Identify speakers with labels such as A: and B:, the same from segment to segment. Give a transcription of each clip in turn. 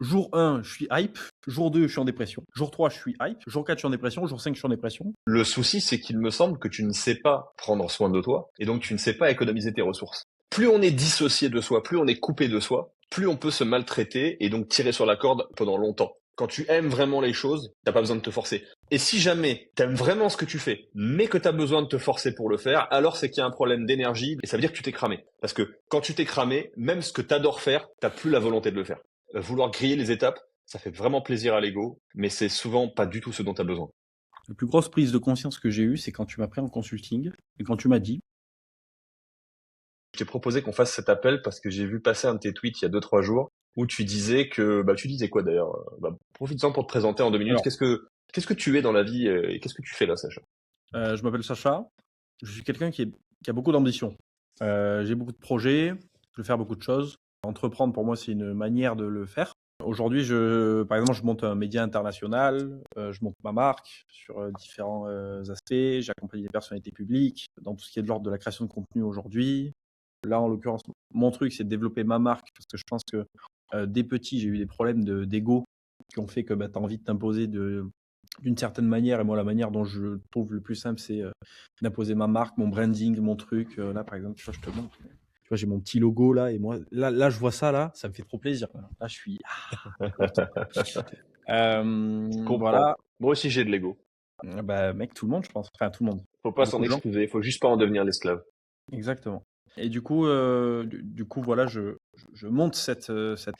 A: Jour 1, je suis hype. Jour 2, je suis en dépression. Jour 3, je suis hype. Jour 4, je suis en dépression. Jour 5, je suis en dépression.
B: Le souci, c'est qu'il me semble que tu ne sais pas prendre soin de toi, et donc tu ne sais pas économiser tes ressources. Plus on est dissocié de soi, plus on est coupé de soi, plus on peut se maltraiter et donc tirer sur la corde pendant longtemps. Quand tu aimes vraiment les choses, t'as pas besoin de te forcer. Et si jamais t'aimes vraiment ce que tu fais, mais que t'as besoin de te forcer pour le faire, alors c'est qu'il y a un problème d'énergie, et ça veut dire que tu t'es cramé. Parce que quand tu t'es cramé, même ce que t'adores faire, t'as plus la volonté de le faire. Vouloir griller les étapes, ça fait vraiment plaisir à l'ego, mais c'est souvent pas du tout ce dont t'as besoin.
A: La plus grosse prise de conscience que j'ai eue, c'est quand tu m'as pris en consulting et quand tu m'as dit,
B: Je t'ai proposé qu'on fasse cet appel parce que j'ai vu passer un de tes tweets il y a 2, 3 jours où tu disais que, tu disais quoi d'ailleurs? Profites-en pour te présenter en 2 minutes.
A: alors,
B: Qu'est-ce que tu es dans la vie et qu'est-ce que tu fais là, Sacha?
A: je m'appelle Sacha, je suis quelqu'un qui a beaucoup d'ambition. J'ai beaucoup de projets, je veux faire beaucoup de choses. Entreprendre, pour moi, c'est une manière de le faire. Aujourd'hui, par exemple, je monte un média international, je monte ma marque sur différents aspects, j'accompagne des personnalités publiques dans tout ce qui est de l'ordre de la création de contenu aujourd'hui. Là, en l'occurrence, mon truc, c'est de développer ma marque parce que je pense que dès petit, j'ai eu des problèmes d'ego qui ont fait que tu as envie de t'imposer d'une certaine manière. Et moi, la manière dont je trouve le plus simple, c'est d'imposer ma marque, mon branding, mon truc. Là, par exemple, tu vois, je te montre. Tu vois, j'ai mon petit logo là, et moi, là, je vois ça, là, ça me fait trop plaisir. Là, je suis content.
B: Je
A: Voilà.
B: comprends. Moi aussi, j'ai de l'ego.
A: Bah, mec, tout le monde, je pense. Enfin, tout le monde.
B: Faut pas
A: Beaucoup
B: s'en
A: de gens.
B: excuser, faut juste pas en devenir l'esclave.
A: Exactement. Et du coup, voilà, je monte cette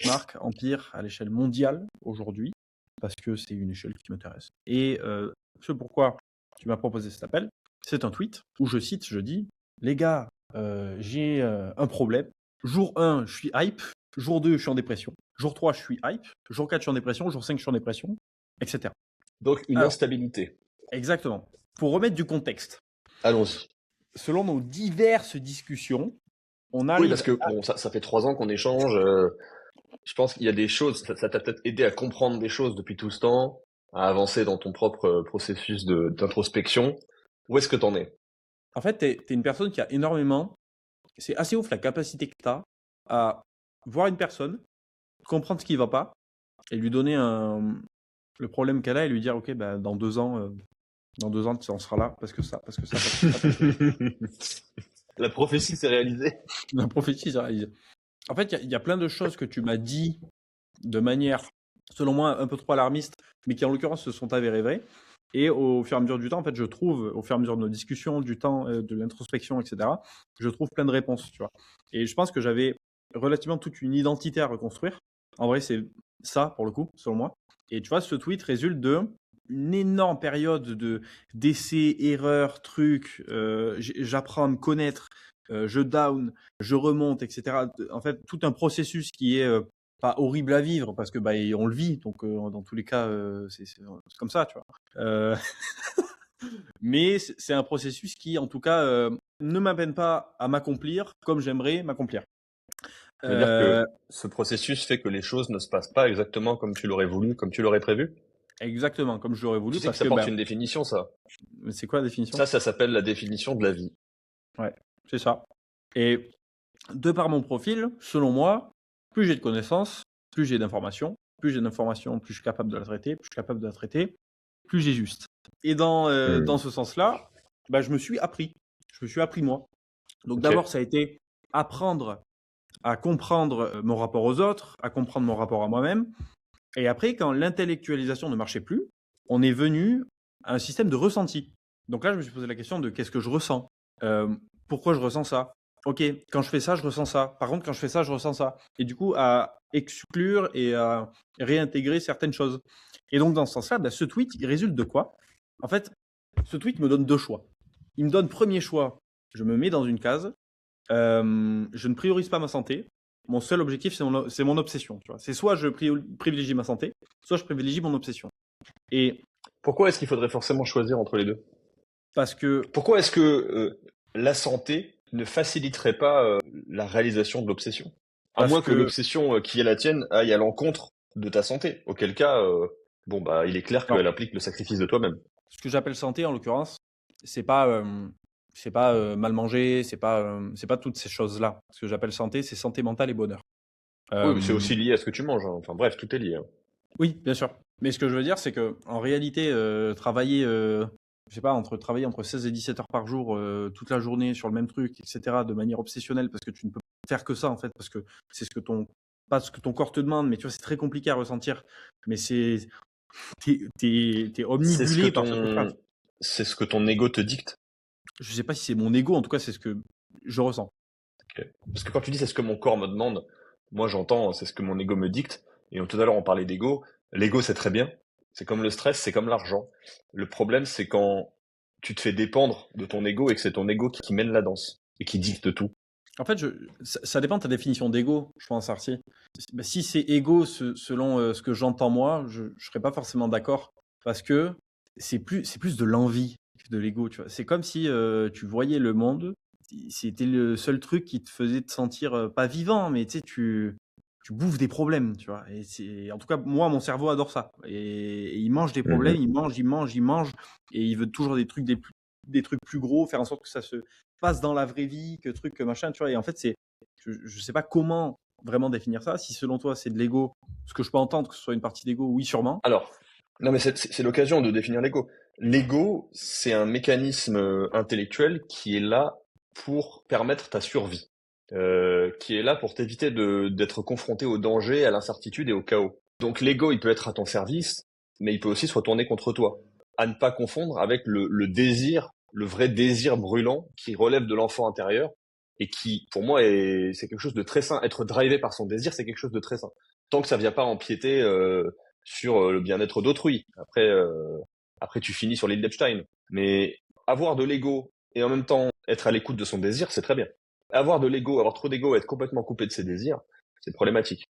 A: marque Empire à l'échelle mondiale aujourd'hui parce que c'est une échelle qui m'intéresse. Et ce pourquoi tu m'as proposé cet appel, c'est un tweet où je cite, je dis, les gars, j'ai un problème. Jour 1, je suis hype. Jour 2, je suis en dépression. Jour 3, je suis hype. Jour 4, je suis en dépression. Jour 5, je suis en dépression, etc.
B: Donc, une
A: Alors,
B: instabilité.
A: exactement. Pour remettre du contexte,
B: Allons-y.
A: selon nos diverses discussions, on
B: Oui, parce
A: arrive.
B: que bon, ça fait 3 ans qu'on échange. Je pense qu'il y a des choses, ça t'a peut-être aidé à comprendre des choses depuis tout ce temps, à avancer dans ton propre processus d'introspection. Où est-ce que t'en es?
A: En fait, t'es une personne qui a énormément. C'est assez ouf la capacité que tu as à voir une personne, comprendre ce qui ne va pas et lui donner le problème qu'elle a et lui dire ok, bah, dans 2 ans, tu en seras là parce que ça, parce que ça, parce que ça.
B: La prophétie s'est réalisée.
A: La prophétie s'est réalisée. En fait, il y a plein de choses que tu m'as dit de manière, selon moi, un peu trop alarmiste, mais qui en l'occurrence se sont avérées vraies. Et au fur et à mesure du temps, en fait, je trouve, au fur et à mesure de nos discussions, du temps, de l'introspection, etc., je trouve plein de réponses, tu vois. Et je pense que j'avais relativement toute une identité à reconstruire. En vrai, c'est ça, pour le coup, selon moi. Et tu vois, ce tweet résulte de une énorme période d'essais, erreurs, trucs. J'apprends à me connaître, je down, je remonte, etc. En fait, tout un processus qui est pas horrible à vivre parce que on le vit, donc dans tous les cas, c'est comme ça, tu vois. Euh, mais c'est un processus qui, en tout cas, ne m'amène pas à m'accomplir comme j'aimerais m'accomplir.
B: Ça veut dire
A: Euh,
B: que ce processus fait que les choses ne se passent pas exactement comme tu l'aurais voulu, comme tu l'aurais prévu.
A: Exactement, comme je l'aurais
B: Tu
A: voulu,
B: sais que
A: parce
B: ça
A: que
B: porte une définition, ça.
A: c'est quoi la définition?
B: Ça s'appelle la définition de la vie.
A: Ouais, c'est ça. Et de par mon profil, selon moi, plus j'ai de connaissances, plus j'ai d'informations, plus j'ai d'informations, plus je suis capable de la traiter, plus je suis capable de la traiter, plus j'ai juste. Et dans
B: Hmm.
A: ce sens-là, je me suis appris. Je me suis appris moi. Donc
B: Ok.
A: d'abord, ça a été apprendre à comprendre mon rapport aux autres, à comprendre mon rapport à moi-même. Et après, quand l'intellectualisation ne marchait plus, on est venu à un système de ressenti. Donc là, je me suis posé la question de qu'est-ce que je ressens. Pourquoi je ressens ça. Ok, quand je fais ça, je ressens ça. Par contre, quand je fais ça, je ressens ça. Et du coup, à exclure et à réintégrer certaines choses. Et donc, dans ce sens-là, ce tweet, il résulte de quoi? En fait, ce tweet me donne 2 choix. Il me donne premier choix, je me mets dans une case, je ne priorise pas ma santé. Mon seul objectif, c'est mon obsession. Tu vois. C'est soit je privilégie ma santé, soit je privilégie mon obsession. Et
B: Pourquoi est-ce qu'il faudrait forcément choisir entre les deux?
A: parce que,
B: Pourquoi est-ce que la santé ne faciliterait pas la réalisation de l'obsession? À
A: parce
B: moins que
A: que,
B: l'obsession qui est la tienne aille à l'encontre de ta santé. Auquel cas, il est clair
A: non,
B: qu'elle implique le sacrifice de toi-même.
A: ce que j'appelle santé en l'occurrence, c'est pas, mal manger, c'est pas toutes ces choses-là. Ce que j'appelle santé, c'est santé mentale et bonheur.
B: Oui, mais c'est
A: Euh,
B: aussi lié à ce que tu manges, hein. Enfin bref, tout est lié, hein.
A: oui, bien sûr. Mais ce que je veux dire, c'est que en réalité, travailler, je sais pas, travailler entre 16 et 17 heures par jour, toute la journée sur le même truc, etc., de manière obsessionnelle, parce que tu ne peux faire que ça en fait, parce que c'est pas ce que ton corps te demande, mais tu vois, c'est très compliqué à ressentir. Mais t'es
B: C'est ce que
A: omnibulé par ce truc-là.
B: c'est ce que ton ego te dicte.
A: Je sais pas si c'est mon ego, en tout cas, c'est ce que je ressens.
B: Ok. Parce que quand tu dis c'est ce que mon corps me demande, moi j'entends c'est ce que mon ego me dicte. Et tout à l'heure on parlait d'ego. L'ego c'est très bien. C'est comme le stress, c'est comme l'argent. Le problème c'est quand tu te fais dépendre de ton ego et que c'est ton ego qui mène la danse et qui dicte tout.
A: En fait, ça dépend de ta définition d'ego, je pense, Artie. Bah, si c'est ego selon ce que j'entends moi, je ne serais pas forcément d'accord. Parce que c'est plus de l'envie que de l'ego, tu vois. C'est comme si tu voyais le monde, c'était le seul truc qui te faisait te sentir pas vivant, mais tu sais, tu bouffes des problèmes, tu vois. En tout cas, moi, mon cerveau adore ça. Et il mange des problèmes,
B: Mhm.
A: il mange, et il veut toujours des trucs plus gros, faire en sorte que ça se passe dans la vraie vie, que truc, que machin, tu vois. Et en fait, je sais pas comment vraiment définir ça. Si selon toi, c'est de l'ego, ce que je peux entendre que ce soit une partie d'ego, oui, sûrement.
B: Alors, non mais c'est l'occasion de définir l'ego. L'ego, c'est un mécanisme intellectuel qui est là pour permettre ta survie, qui est là pour t'éviter d'être confronté au danger, à l'incertitude et au chaos. Donc l'ego, il peut être à ton service, mais il peut aussi se retourner contre toi. À ne pas confondre avec le désir, le vrai désir brûlant qui relève de l'enfant intérieur et qui, pour moi, c'est quelque chose de très sain. Être drivé par son désir, c'est quelque chose de très sain. Tant que ça vient pas empiéter sur le bien-être d'autrui. Après, tu finis sur l'île d'Epstein. Mais avoir de l'ego et en même temps être à l'écoute de son désir, c'est très bien. Avoir de l'ego, avoir trop d'ego, être complètement coupé de ses désirs, c'est problématique.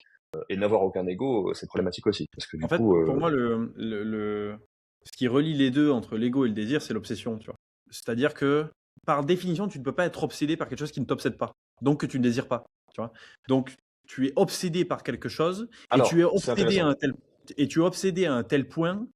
B: Et n'avoir aucun ego, c'est problématique aussi. Parce que
A: En
B: du
A: fait,
B: coup,
A: pour moi, ce qui relie les deux entre l'ego et le désir, c'est l'obsession, tu vois. C'est-à-dire que, par définition, tu ne peux pas être obsédé par quelque chose qui ne t'obsède pas. Donc, que tu ne désires pas, tu vois. Donc, tu es obsédé par quelque chose et tu es
B: alors, c'est
A: obsédé
B: intéressant.
A: tu es obsédé à un tel point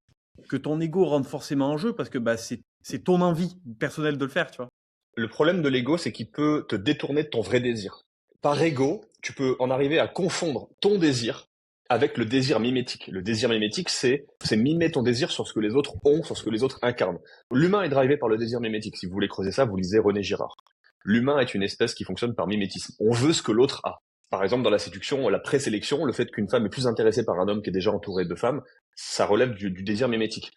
A: que ton ego rentre forcément en jeu parce que bah, c'est ton envie personnelle de le faire, tu vois.
B: Le problème de l'ego, c'est qu'il peut te détourner de ton vrai désir. Par ego, tu peux en arriver à confondre ton désir avec le désir mimétique. Le désir mimétique, c'est mimer ton désir sur ce que les autres ont, sur ce que les autres incarnent. L'humain est drivé par le désir mimétique. Si vous voulez creuser ça, vous lisez René Girard. L'humain est une espèce qui fonctionne par mimétisme. On veut ce que l'autre a. Par exemple, dans la séduction, la présélection, le fait qu'une femme est plus intéressée par un homme qui est déjà entouré de femmes, ça relève du désir mimétique.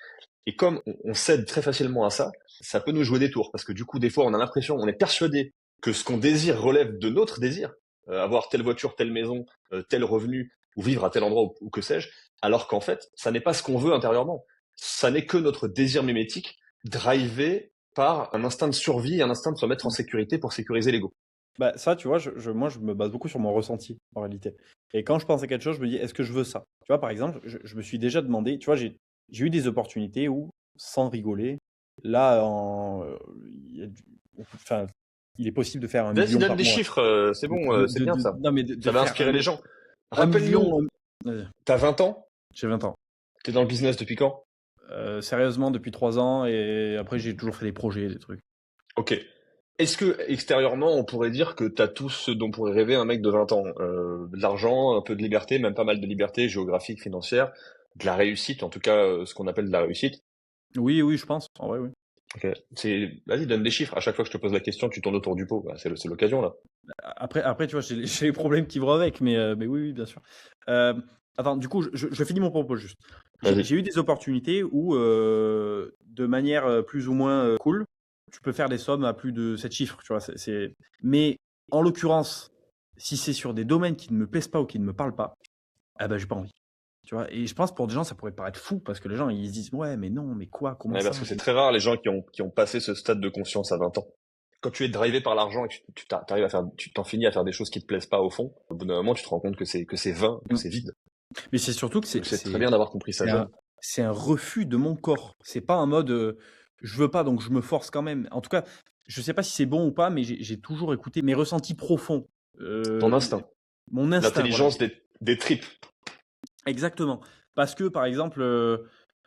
B: Et comme on cède très facilement à ça, ça peut nous jouer des tours. Parce que du coup, des fois, on a l'impression, on est persuadé que ce qu'on désire relève de notre désir, avoir telle voiture, telle maison, tel revenu, ou vivre à tel endroit, ou que sais-je, alors qu'en fait, ça n'est pas ce qu'on veut intérieurement. Ça n'est que notre désir mimétique, drivé par un instinct de survie, un instinct de se mettre en sécurité pour sécuriser l'ego.
A: Bah, ça, tu vois, moi, je me base beaucoup sur mon ressenti, en réalité. Et quand je pense à quelque chose, je me dis, est-ce que je veux ça? Tu vois, par exemple, je me suis déjà demandé, tu vois, j'ai eu des opportunités où, sans rigoler, là, il y a enfin, il est possible de faire un
B: Vas-y,
A: million
B: donne
A: par
B: des
A: mois.
B: chiffres, c'est bon, c'est bien ça.
A: Non, mais
B: Ça
A: de
B: va
A: faire
B: inspirer les gens.
A: un
B: Rappelle-nous,
A: million.
B: t'as 20 ans,
A: J'ai 20 ans.
B: t'es dans le business depuis quand?
A: Sérieusement, depuis 3 ans, et après, j'ai toujours fait des projets, des trucs.
B: Ok. Est-ce que extérieurement, on pourrait dire que t'as tout ce dont pourrait rêver un mec de 20 ans? De l'argent, un peu de liberté, même pas mal de liberté géographique, financière, de la réussite, en tout cas ce qu'on appelle de la réussite.
A: Oui, oui, je pense. En vrai, oui.
B: Ok. Vas-y, donne des chiffres. À chaque fois que je te pose la question, tu tournes autour du pot. Bah, c'est l'occasion là.
A: Après, tu vois, j'ai les problèmes qui vont avec, mais oui, oui, bien sûr. Euh, Attends, du coup, je finis mon propos juste.
B: Vas-y.
A: J'ai eu des opportunités où, de manière plus ou moins cool, tu peux faire des sommes à plus de 7 chiffres, tu vois. Mais en l'occurrence, si c'est sur des domaines qui ne me plaisent pas ou qui ne me parlent pas, ah ben, j'ai pas envie. Tu vois. Et je pense pour des gens, ça pourrait paraître fou parce que les gens, ils se disent, ouais, mais non, mais quoi, comment
B: Ouais,
A: ça?
B: parce que c'est très rare les gens qui ont passé ce stade de conscience à 20 ans. Quand tu es drivé par l'argent et que t'arrives à faire, tu t'en finis à faire des choses qui te plaisent pas au fond, au bout d'un moment, tu te rends compte que c'est vain, que
A: Mm.
B: c'est vide.
A: Mais c'est surtout que
B: Donc c'est très bien d'avoir compris ça
A: c'est un,
B: jeune.
A: c'est un refus de mon corps. C'est pas un mode je veux pas donc je me force quand même. En tout cas, je sais pas si c'est bon ou pas, mais j'ai toujours écouté mes ressentis profonds,
B: Ton
A: euh,
B: instinct.
A: mon instinct, voilà.
B: L'intelligence des tripes.
A: Exactement. Parce que par exemple,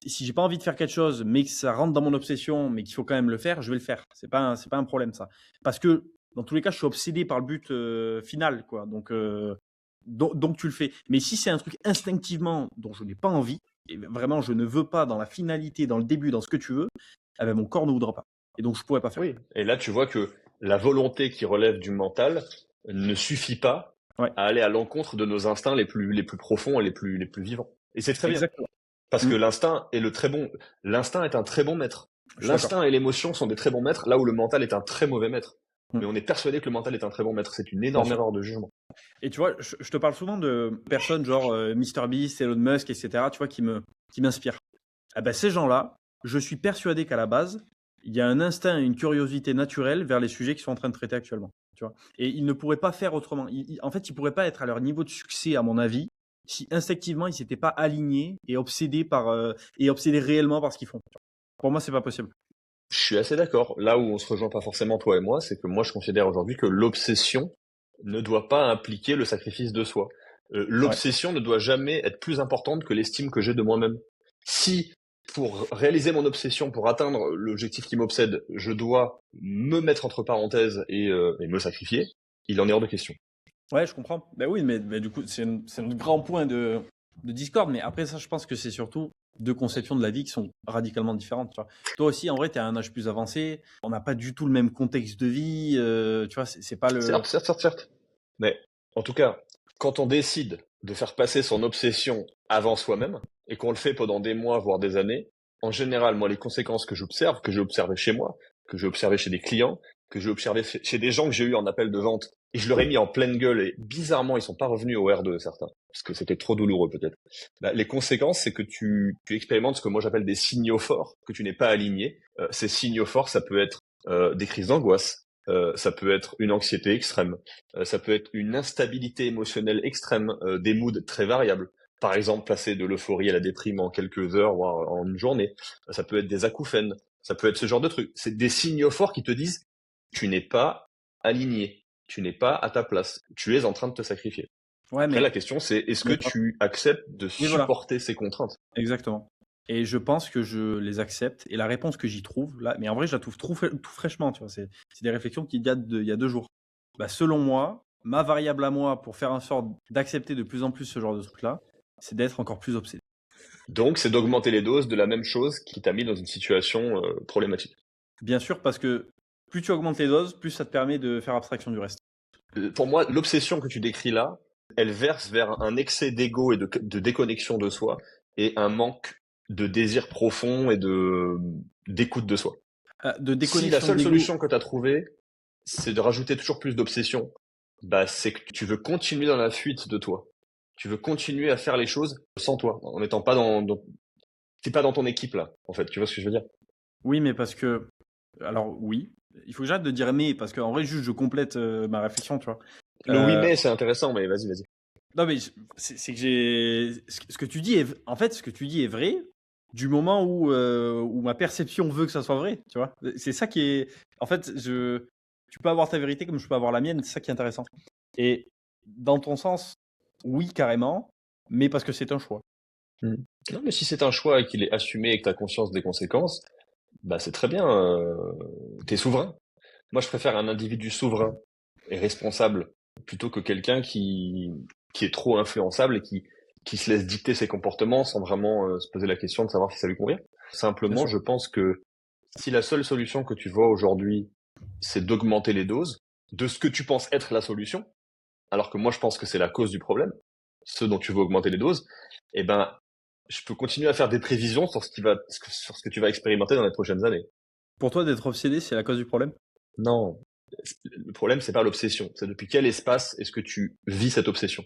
A: si j'ai pas envie de faire quelque chose, mais que ça rentre dans mon obsession, mais qu'il faut quand même le faire, je vais le faire. C'est pas un problème ça. Parce que dans tous les cas, je suis obsédé par le but final, quoi. Donc donc tu le fais. Mais si c'est un truc instinctivement dont je n'ai pas envie, et vraiment je ne veux pas dans la finalité, dans le début, dans ce que tu veux, eh ben, mon corps ne voudra pas. Et donc je pourrais pas faire.
B: Oui. Et là, tu vois que la volonté qui relève du mental ne suffit pas
A: Ouais.
B: à aller à l'encontre de nos instincts les plus profonds et les plus vivants. Et c'est très bien.
A: Exactement.
B: Parce que l'instinct est l'instinct est un très bon maître. L'instinct et l'émotion sont des très bons maîtres, là où le mental est un très mauvais maître. Mais on est persuadé que le mental est un très bon maître. C'est une énorme erreur de jugement.
A: Et tu vois, je te parle souvent de personnes genre MrBeast, Elon Musk, etc., tu vois, qui m'inspirent. Ah ben, ces gens-là, je suis persuadé qu'à la base, il y a un instinct et une curiosité naturelle vers les sujets qu'ils sont en train de traiter actuellement. Tu vois. Et ils ne pourraient pas faire autrement. En fait, ils ne pourraient pas être à leur niveau de succès, à mon avis, si instinctivement, ils ne s'étaient pas alignés et obsédés réellement par ce qu'ils font. Pour moi, c'est pas possible.
B: Je suis assez d'accord. Là où on se rejoint pas forcément, toi et moi, c'est que moi, je considère aujourd'hui que l'obsession ne doit pas impliquer le sacrifice de soi. L'obsession ne doit jamais être plus importante que l'estime que j'ai de moi-même. Si, pour réaliser mon obsession, pour atteindre l'objectif qui m'obsède, je dois me mettre entre parenthèses et me sacrifier, il en est hors de question.
A: Ouais, je comprends. Ben oui, mais du coup, c'est un grand point de discorde. Mais après ça, je pense que c'est surtout deux conceptions de la vie qui sont radicalement différentes. Tu vois. Toi aussi, en vrai, tu as un âge plus avancé. On n'a pas du tout le même contexte de vie. Tu vois, c'est pas le.
B: Certes. Mais en tout cas, quand on décide de faire passer son obsession avant soi-même, et qu'on le fait pendant des mois, voire des années, en général, moi, les conséquences que j'observe, que j'ai observées chez moi, que j'ai observées chez des clients, que j'ai observé chez des gens que j'ai eu en appel de vente, et je leur ai mis en pleine gueule, et bizarrement, ils sont pas revenus au R2, certains, parce que c'était trop douloureux, peut-être. Bah, les conséquences, c'est que tu expérimentes ce que moi j'appelle des signaux forts, que tu n'es pas aligné. Ces signaux forts, ça peut être des crises d'angoisse, ça peut être une anxiété extrême, ça peut être une instabilité émotionnelle extrême, des moods très variables. Par exemple, passer de l'euphorie à la déprime en quelques heures, voire en une journée. Ça peut être des acouphènes, ça peut être ce genre de trucs. C'est des signaux forts qui te disent tu n'es pas aligné, tu n'es pas à ta place, tu es en train de te sacrifier.
A: Ouais,
B: Après, la question c'est est-ce que tu acceptes de supporter ces contraintes?
A: Exactement. Et je pense que je les accepte. Et la réponse que j'y trouve, là, mais en vrai, je la trouve tout fraîchement, tu vois. C'est des réflexions qui datent d'il y a 2 jours. Bah, selon moi, ma variable à moi pour faire en sorte d'accepter de plus en plus ce genre de truc-là, c'est d'être encore plus obsédé.
B: Donc, c'est d'augmenter les doses de la même chose qui t'a mis dans une situation problématique.
A: Bien sûr, parce que plus tu augmentes les doses, plus ça te permet de faire abstraction du reste.
B: Pour moi, l'obsession que tu décris là, elle verse vers un excès d'ego et de déconnexion de soi et un manque de désir profond et d'écoute de soi. Si la seule solution que tu as trouvée, c'est de rajouter toujours plus d'obsession, bah, c'est que tu veux continuer dans la fuite de toi. Tu veux continuer à faire les choses sans toi, en n'étant pas t'es pas dans ton équipe là, en fait. Tu vois ce que je veux dire?
A: Oui, mais parce que, alors oui, il faut que j'arrête de dire mais, parce qu'en vrai, juste je complète ma réflexion, tu vois.
B: Le oui mais c'est intéressant, mais vas-y.
A: Non, mais c'est que ce que tu dis en fait, ce que tu dis est vrai du moment où ma perception veut que ça soit vrai, tu vois. C'est ça qui est. En fait, tu peux avoir ta vérité comme je peux avoir la mienne, c'est ça qui est intéressant. Et dans ton sens, oui, carrément, mais parce que c'est un choix.
B: Non, mais si c'est un choix et qu'il est assumé et que tu as conscience des conséquences, bah c'est très bien, t'es souverain. Moi, je préfère un individu souverain et responsable plutôt que quelqu'un qui est trop influençable et qui se laisse dicter ses comportements sans vraiment se poser la question de savoir si ça lui convient. Simplement, je pense que si la seule solution que tu vois aujourd'hui, c'est d'augmenter les doses de ce que tu penses être la solution, alors que moi, je pense que c'est la cause du problème, ce dont tu veux augmenter les doses, eh ben, je peux continuer à faire des prévisions sur ce que tu vas expérimenter dans les prochaines années.
A: Pour toi, d'être obsédé, c'est la cause du problème?
B: Non. Le problème, c'est pas l'obsession. C'est depuis quel espace est-ce que tu vis cette obsession?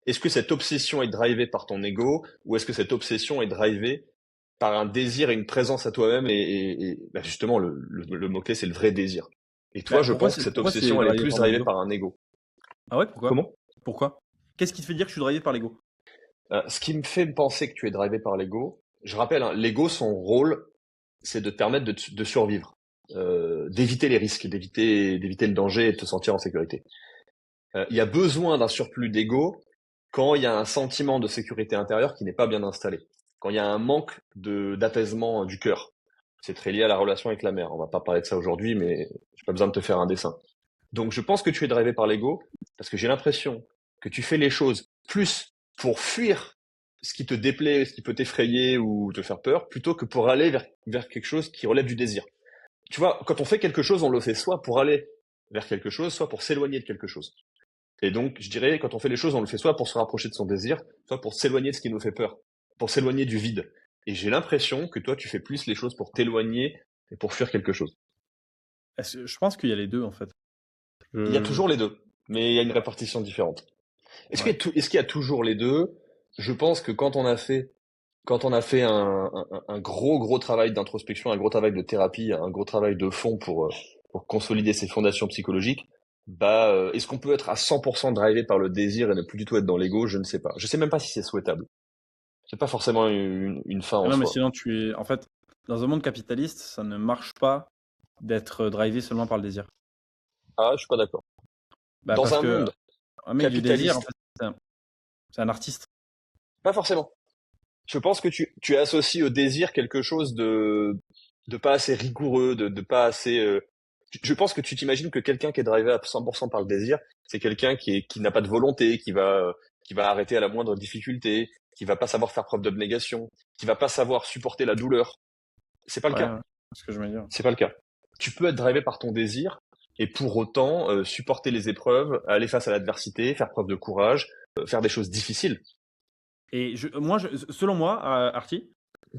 B: Est-ce que cette obsession est drivée par ton ego ou est-ce que cette obsession est drivée par un désir et une présence à toi-même et bah justement, le mot-clé, c'est le vrai désir. Et toi, je pense que cette obsession, elle est plus drivée par un ego.
A: Ah ouais, pourquoi?
B: Comment?
A: Pourquoi? Qu'est-ce qui te fait dire que je suis drivé par l'ego?
B: Ce qui me fait me penser que tu es drivé par l'ego, je rappelle, hein, l'ego, son rôle, c'est de te permettre de survivre, d'éviter les risques, d'éviter le danger et de te sentir en sécurité. Il y a besoin d'un surplus d'ego quand il y a un sentiment de sécurité intérieure qui n'est pas bien installé, quand il y a un manque d'apaisement du cœur. C'est très lié à la relation avec la mère. On va pas parler de ça aujourd'hui, mais j'ai pas besoin de te faire un dessin. Donc je pense que tu es drivé par l'ego parce que j'ai l'impression que tu fais les choses plus pour fuir ce qui te déplaît, ce qui peut t'effrayer ou te faire peur, plutôt que pour aller vers quelque chose qui relève du désir. Tu vois, quand on fait quelque chose, on le fait soit pour aller vers quelque chose, soit pour s'éloigner de quelque chose. Et donc, je dirais, quand on fait les choses, on le fait soit pour se rapprocher de son désir, soit pour s'éloigner de ce qui nous fait peur, pour s'éloigner du vide. Et j'ai l'impression que toi, tu fais plus les choses pour t'éloigner et pour fuir quelque chose.
A: Je pense qu'il y a les deux, en fait.
B: Il y a
A: Je...
B: toujours les deux, mais il y a une répartition différente.
A: Ouais.
B: Est-ce qu'il y a toujours les deux? Je pense que quand on a fait un gros travail d'introspection, un gros travail de thérapie, un gros travail de fond pour consolider ses fondations psychologiques, est-ce qu'on peut être à 100% drivé par le désir et ne plus du tout être dans l'ego? Je ne sais pas. Je sais même pas si c'est souhaitable. C'est pas forcément une fin
A: Ah
B: en
A: non, mais
B: soi.
A: sinon, tu es. En fait, dans un monde capitaliste, ça ne marche pas d'être drivé seulement par le désir.
B: Ah, je suis pas d'accord.
A: Bah,
B: Dans
A: parce
B: un
A: que
B: monde
A: un mec du désir, en
B: capitaliste,
A: fait, c'est un artiste.
B: pas forcément. Je pense que tu associes au désir quelque chose de pas assez rigoureux, de pas assez. Je pense que tu t'imagines que quelqu'un qui est drivé à 100% par le désir, c'est quelqu'un qui n'a pas de volonté, qui va arrêter à la moindre difficulté, qui va pas savoir faire preuve d'abnégation, qui va pas savoir supporter la douleur. C'est pas le
A: Ouais,
B: cas.
A: ouais, c'est ce que je veux dire.
B: C'est pas le cas. Tu peux être drivé par ton désir et pour autant supporter les épreuves, aller face à l'adversité, faire preuve de courage, faire des choses difficiles.
A: Et selon moi, Artie,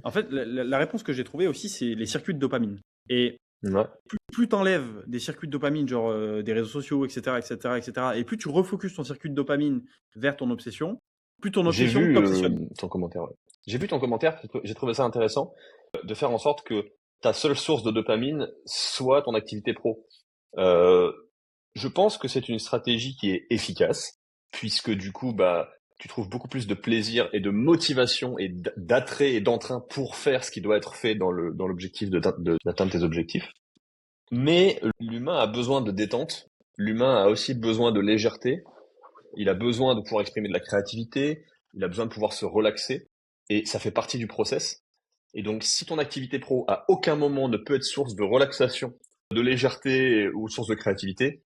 A: en fait, la réponse que j'ai trouvée aussi, c'est les circuits de dopamine. Et
B: Ouais.
A: plus tu enlèves des circuits de dopamine, genre des réseaux sociaux, etc., etc., etc., et plus tu refocuses ton circuit de dopamine vers ton obsession, plus ton
B: J'ai
A: obsession
B: vu
A: t'obsessionne.
B: ton commentaire. Ouais. J'ai vu ton commentaire. J'ai trouvé ça intéressant de faire en sorte que ta seule source de dopamine soit ton activité pro. Euh, je pense que c'est une stratégie qui est efficace puisque du coup, tu trouves beaucoup plus de plaisir et de motivation et d'attrait et d'entrain pour faire ce qui doit être fait dans l'objectif d'atteindre tes objectifs. Mais l'humain a besoin de détente. L'humain a aussi besoin de légèreté. Il a besoin de pouvoir exprimer de la créativité, il a besoin de pouvoir se relaxer, et ça fait partie du process. Et donc, si ton activité pro à aucun moment ne peut être source de relaxation, de légèreté ou source de créativité,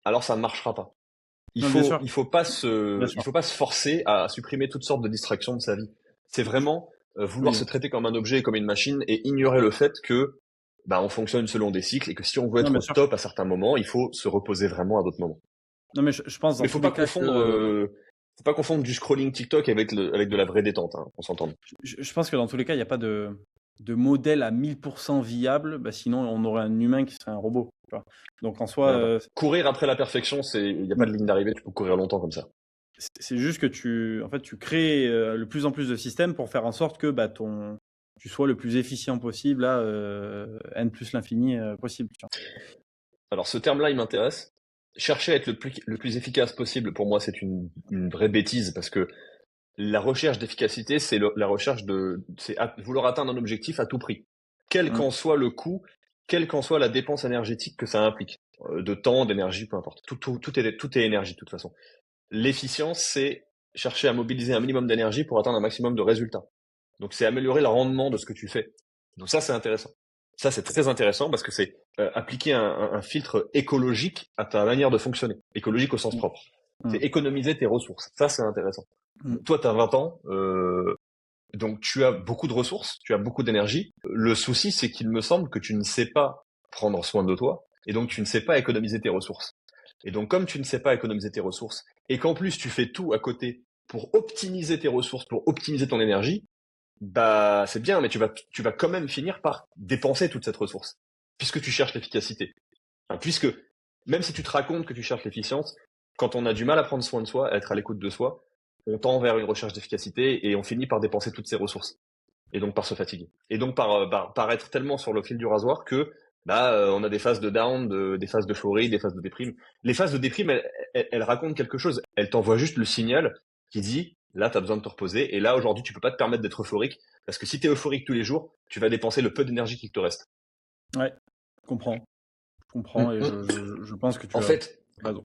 B: alors ça ne marchera pas. Il
A: Non, bien
B: faut,
A: sûr,
B: il faut pas
A: bien
B: se, il
A: sûr.
B: faut pas se forcer à supprimer toutes sortes de distractions de sa vie. C'est vraiment vouloir
A: Oui,
B: se traiter comme un objet, comme une machine, et ignorer le fait que on fonctionne selon des cycles et que si on veut
A: non,
B: être
A: bien
B: au
A: sûr.
B: top à certains moments, il faut se reposer vraiment à d'autres moments.
A: Non, mais je pense
B: Mais
A: dans tous les cas que
B: faut pas confondre du scrolling TikTok avec de la vraie détente, hein, on s'entend.
A: je pense que dans tous les cas, il n'y a pas de modèle à 1000% viable, bah, sinon on aurait un humain qui serait un robot. Tu vois. Donc en soi,
B: Voilà. Courir après la perfection, il n'y a pas de ligne d'arrivée, tu peux courir longtemps comme ça.
A: c'est juste que en fait, tu crées de plus en plus de systèmes pour faire en sorte que bah, tu sois le plus efficient possible à n plus l'infini possible. Tu vois.
B: Alors ce terme-là, il m'intéresse. Chercher à être le plus efficace possible, pour moi, c'est une vraie bêtise parce que la recherche d'efficacité, la recherche vouloir atteindre un objectif à tout prix. Quel
A: Mm.
B: qu'en soit le coût, quelle qu'en soit la dépense énergétique que ça implique, de temps, d'énergie, peu importe. Tout est énergie de toute façon. L'efficience, c'est chercher à mobiliser un minimum d'énergie pour atteindre un maximum de résultats. Donc c'est améliorer le rendement de ce que tu fais. Donc ça, c'est intéressant. Ça, c'est très intéressant parce que c'est appliquer un filtre écologique à ta manière de fonctionner. Écologique au sens
A: Mm.
B: propre. C'est
A: Mm.
B: économiser tes ressources. Ça, c'est intéressant.
A: Mm.
B: Toi, tu as 20 ans, donc tu as beaucoup de ressources, tu as beaucoup d'énergie. Le souci, c'est qu'il me semble que tu ne sais pas prendre soin de toi et donc tu ne sais pas économiser tes ressources. Et donc comme tu ne sais pas économiser tes ressources et qu'en plus tu fais tout à côté pour optimiser tes ressources, pour optimiser ton énergie, c'est bien, mais tu vas quand même finir par dépenser toute cette ressource puisque tu cherches l'efficacité. Enfin, puisque même si tu te racontes que tu cherches l'efficience, quand on a du mal à prendre soin de soi, à être à l'écoute de soi, on tend vers une recherche d'efficacité et on finit par dépenser toutes ses ressources et donc par se fatiguer et donc par être tellement sur le fil du rasoir que on a des phases de down, des phases d'euphorie, des phases de déprime. Les phases de déprime, elles racontent quelque chose. Elles t'envoient juste le signal qui dit là, tu as besoin de te reposer et là aujourd'hui, tu peux pas te permettre d'être euphorique parce que si tu es euphorique tous les jours, tu vas dépenser le peu d'énergie qui te reste.
A: Ouais, je comprends. Je comprends et je pense que
B: En
A: tu as
B: fait,
A: raison.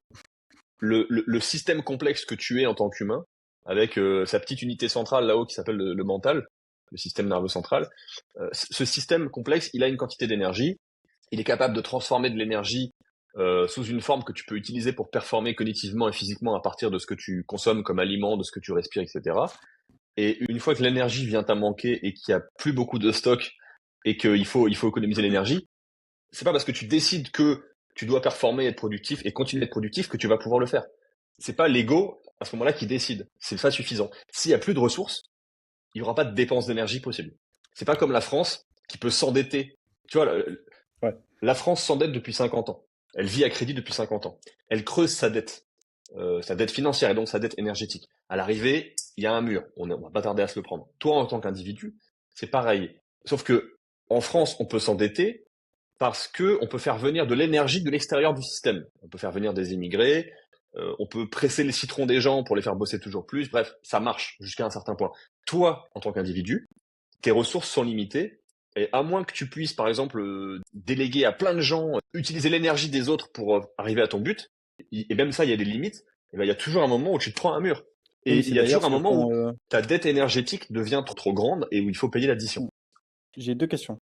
B: le système complexe que tu es en tant qu'humain, avec sa petite unité centrale là-haut qui s'appelle le mental, le système nerveux central, ce système complexe, il a une quantité d'énergie, il est capable de transformer de l'énergie sous une forme que tu peux utiliser pour performer cognitivement et physiquement à partir de ce que tu consommes comme aliment, de ce que tu respires, etc. Et une fois que l'énergie vient à manquer et qu'il y a plus beaucoup de stock et qu'il faut économiser l'énergie, c'est pas parce que tu décides que tu dois performer, être productif et continuer d'être productif que tu vas pouvoir le faire. C'est pas l'ego à ce moment-là qui décide. C'est pas suffisant. S'il y a plus de ressources, il y aura pas de dépenses d'énergie possible. C'est pas comme la France qui peut s'endetter. Tu vois,
A: Ouais.
B: la France s'endette depuis 50 ans. Elle vit à crédit depuis 50 ans. Elle creuse sa dette financière et donc sa dette énergétique. À l'arrivée, il y a un mur. On va pas tarder à se le prendre. Toi, en tant qu'individu, c'est pareil. Sauf que en France, on peut s'endetter parce que on peut faire venir de l'énergie de l'extérieur du système. On peut faire venir des immigrés, on peut presser les citrons des gens pour les faire bosser toujours plus. Bref, ça marche jusqu'à un certain point. Toi, en tant qu'individu, tes ressources sont limitées. Et à moins que tu puisses, par exemple, déléguer à plein de gens, utiliser l'énergie des autres pour arriver à ton but, et même ça, il y a des limites, et ben, il y a toujours un moment où tu te prends un mur.
A: Oui,
B: Et
A: mais
B: il
A: c'est
B: y a
A: d'ailleurs
B: toujours un
A: ce que
B: moment où
A: font.
B: ta dette énergétique devient trop grande et où il faut payer l'addition.
A: J'ai deux questions.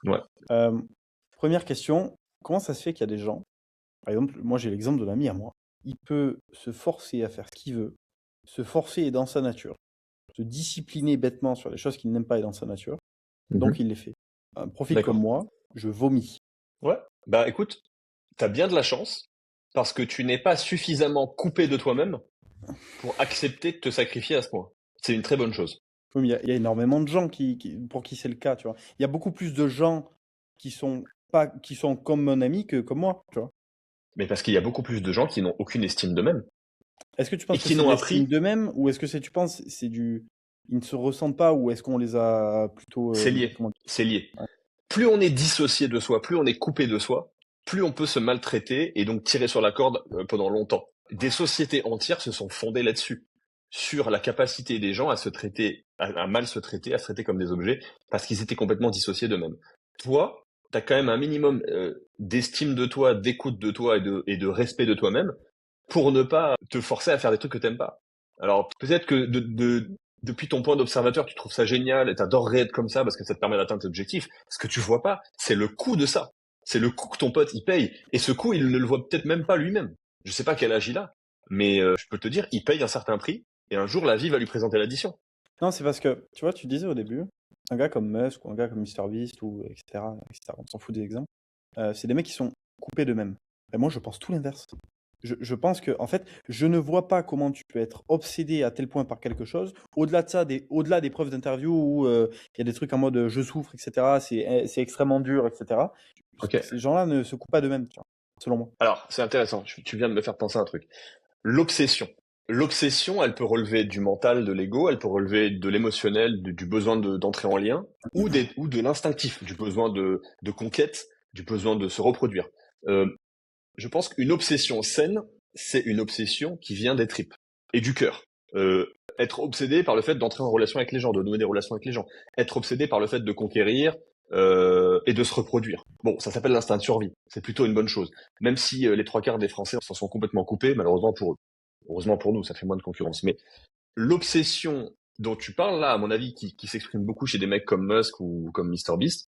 B: Ouais.
A: Euh, Première question, comment ça se fait qu'il y a des gens, par exemple, moi j'ai l'exemple de l'ami à moi, il peut se forcer à faire ce qu'il veut, se forcer et dans sa nature, se discipliner bêtement sur les choses qu'il n'aime pas et dans sa nature, donc
B: Mhm.
A: il les fait. Un profil comme
B: D'accord.
A: moi, je vomis.
B: Ouais. Bah écoute, t'as bien de la chance parce que tu n'es pas suffisamment coupé de toi-même pour accepter de te sacrifier à ce point. C'est une très bonne chose.
A: Oui, mais il y a énormément de gens pour qui c'est le cas, tu vois. Il y a beaucoup plus de gens qui sont pas, qui sont comme mon ami que comme moi, tu vois.
B: Mais parce qu'il y a beaucoup plus de gens qui n'ont aucune estime d'eux-mêmes
A: Est-ce que tu
B: et
A: penses que
B: qui
A: c'est
B: n'ont
A: l'estime
B: appris,
A: d'eux-mêmes ou est-ce que c'est, tu penses, c'est du, ils ne se ressentent pas ou est-ce qu'on les a plutôt,
B: c'est lié,
A: comment
B: c'est lié.
A: dire, ouais.
B: Plus on est dissocié de soi, plus on est coupé de soi, plus on peut se maltraiter et donc tirer sur la corde pendant longtemps. Des sociétés entières se sont fondées là-dessus, sur la capacité des gens à se traiter, à mal se traiter, à se traiter comme des objets, parce qu'ils étaient complètement dissociés d'eux-mêmes. Toi, t'as quand même un minimum d'estime de toi, d'écoute de toi et de respect de toi-même pour ne pas te forcer à faire des trucs que t'aimes pas. Alors peut-être que depuis ton point d'observateur, tu trouves ça génial et t'adorerais être comme ça parce que ça te permet d'atteindre tes objectifs. Ce que tu vois pas, c'est le coût de ça. C'est le coût que ton pote il paye. Et ce coût, il ne le voit peut-être même pas lui-même. Je sais pas quel âge il a, mais je peux te dire, il paye un certain prix et un jour la vie va lui présenter l'addition.
A: Non, c'est parce que, tu vois, tu disais au début, un gars comme Musk ou un gars comme MrBeast ou etc., etc., on s'en fout des exemples, c'est des mecs qui sont coupés d'eux-mêmes. Et moi, je pense tout l'inverse. Je pense que, en fait, je ne vois pas comment tu peux être obsédé à tel point par quelque chose. Au-delà de ça, au-delà des preuves d'interview où il y a des trucs en mode je souffre, etc., c'est extrêmement dur, etc.
B: Ok.
A: Ces gens-là ne se coupent pas d'eux-mêmes, tu vois, selon moi.
B: Alors, c'est intéressant. Tu viens de me faire penser à un truc. L'obsession. L'obsession, elle peut relever du mental, de l'ego, elle peut relever de l'émotionnel, du besoin d'entrer en lien, ou de l'instinctif, du besoin de conquête, du besoin de se reproduire. Euh, je pense qu'une obsession saine, c'est une obsession qui vient des tripes et du cœur. Être obsédé par le fait d'entrer en relation avec les gens, de nouer des relations avec les gens. Être obsédé par le fait de conquérir et de se reproduire. Bon, ça s'appelle l'instinct de survie. C'est plutôt une bonne chose. Même si les trois quarts des Français s'en sont complètement coupés, malheureusement pour eux. Heureusement pour nous, ça fait moins de concurrence. Mais l'obsession dont tu parles là, à mon avis, qui s'exprime beaucoup chez des mecs comme Musk ou comme MrBeast,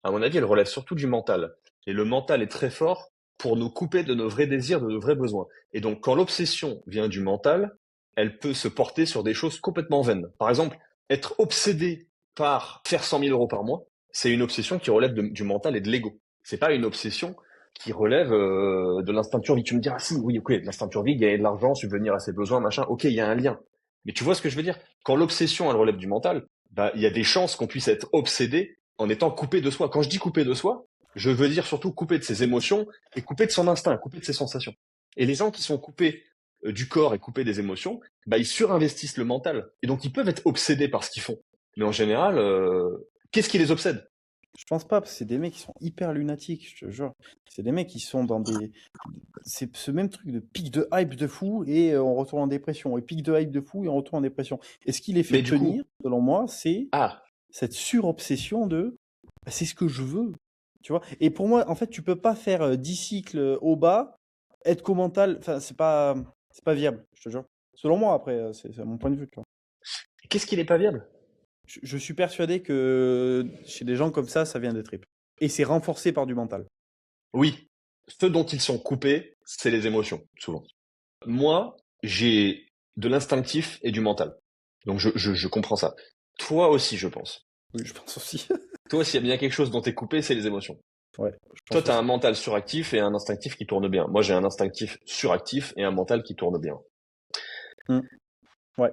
B: à mon avis, elle relève surtout du mental. Et le mental est très fort pour nous couper de nos vrais désirs, de nos vrais besoins. Et donc, quand l'obsession vient du mental, elle peut se porter sur des choses complètement vaines. Par exemple, être obsédé par faire 100 000 euros par mois, c'est une obsession qui relève du mental et de l'ego. C'est pas une obsession qui relève de l'instinct de survie. Tu me diras, si, oui, ok, l'instinct de survie, gagner de l'argent, subvenir à ses besoins, machin, ok, il y a un lien. Mais tu vois ce que je veux dire? Quand l'obsession, elle relève du mental, bah, il y a des chances qu'on puisse être obsédé en étant coupé de soi. Quand je dis coupé de soi, je veux dire surtout coupé de ses émotions et coupé de son instinct, coupé de ses sensations. Et les gens qui sont coupés du corps et coupés des émotions, bah, ils surinvestissent le mental. Et donc, ils peuvent être obsédés par ce qu'ils font. Mais en général, qu'est-ce qui les obsède?
A: Je pense pas, parce que c'est des mecs qui sont hyper lunatiques, je te jure. C'est des mecs qui sont dans des. C'est ce même truc de pic de hype de fou et on retourne en dépression. Et pic de hype de fou et on retourne en dépression. Et ce qui les fait
B: Mais du coup,
A: tenir, selon moi, c'est
B: ah,
A: cette surobsession de bah, c'est ce que je veux. Tu vois? Et pour moi, en fait, tu peux pas faire 10 cycles au bas, être qu'au mental. Enfin, c'est pas viable, je te jure. Selon moi, après, c'est mon point de vue, tu vois.
B: qu'est-ce qui n'est pas viable?
A: Je suis persuadé que chez des gens comme ça vient des tripes. Et c'est renforcé par du mental.
B: Oui, ce dont ils sont coupés, c'est les émotions, souvent. Moi, j'ai de l'instinctif et du mental. Donc je comprends ça. Toi aussi, je pense.
A: Oui, je pense aussi.
B: Toi, s'il y a bien quelque chose dont t'es coupé, c'est les émotions.
A: Ouais, je
B: Toi,
A: pense
B: t'as
A: aussi.
B: un mental suractif et un instinctif qui tourne bien. Moi, j'ai un instinctif suractif et un mental qui tourne bien.
A: Hmm. Ouais.